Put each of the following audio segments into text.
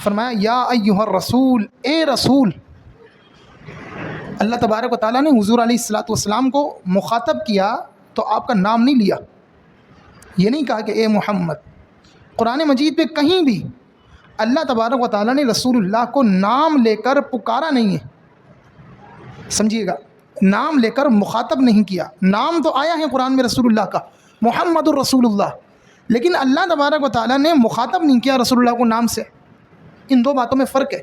فرمایا یا ایھا الرسول، اے رسول۔ اللہ تبارک و تعالیٰ نے حضور علیہ الصلوۃ والسلام کو مخاطب کیا تو آپ کا نام نہیں لیا، یہ نہیں کہا کہ اے محمد۔ قرآن مجید پہ کہیں بھی اللہ تبارک و تعالیٰ نے رسول اللہ کو نام لے کر پکارا نہیں ہے، سمجھیے گا، نام لے کر مخاطب نہیں کیا۔ نام تو آیا ہے قرآن میں رسول اللہ کا، محمد الرسول اللہ، لیکن اللہ تبارک و تعالیٰ نے مخاطب نہیں کیا رسول اللہ کو نام سے۔ ان دو باتوں میں فرق ہے۔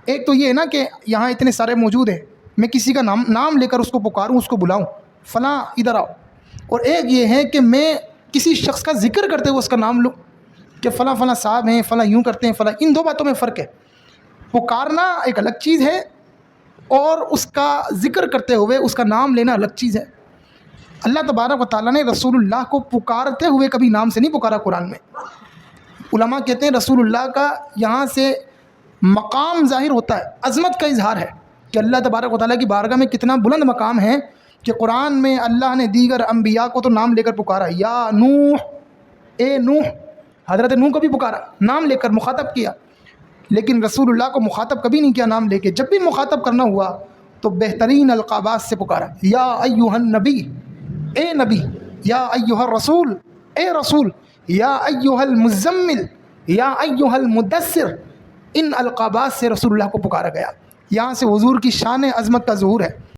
ایک تو یہ ہے نا کہ یہاں اتنے سارے موجود ہیں، میں کسی کا نام لے کر اس کو پکاروں، اس کو بلاؤں، فلاں ادھر آؤ، اور ایک یہ ہے کہ میں کسی شخص کا ذکر کرتے ہوئے اس کا نام لوں کہ فلاں فلاں صاحب ہیں، فلاں یوں کرتے ہیں، فلاں۔ ان دو باتوں میں فرق ہے۔ پکارنا ایک الگ چیز ہے اور اس کا ذکر کرتے ہوئے اس کا نام لینا الگ چیز ہے۔ اللہ تبارک و تعالیٰ نے رسول اللہ کو پکارتے ہوئے کبھی نام سے نہیں پکارا قرآن میں۔ علماء کہتے ہیں رسول اللہ کا یہاں سے مقام ظاہر ہوتا ہے، عظمت کا اظہار ہے کہ اللہ تبارک و تعالیٰ کی بارگاہ میں کتنا بلند مقام ہے کہ قرآن میں اللہ نے دیگر انبیاء کو تو نام لے کر پکارا، یا نوح، اے نوح، حضرت نوح کو بھی پکارا، نام لے کر مخاطب کیا، لیکن رسول اللہ کو مخاطب کبھی نہیں کیا نام لے کے۔ جب بھی مخاطب کرنا ہوا تو بہترین القابات سے پکارا، یا ایھا النبی، اے نبی، یا ایھا الرسول، اے رسول، یا ایھا المزمل، یا ایھا المدثر۔ ان القابات سے رسول اللہ کو پکارا گیا۔ یہاں سے حضور کی شان عظمت کا ظہور ہے۔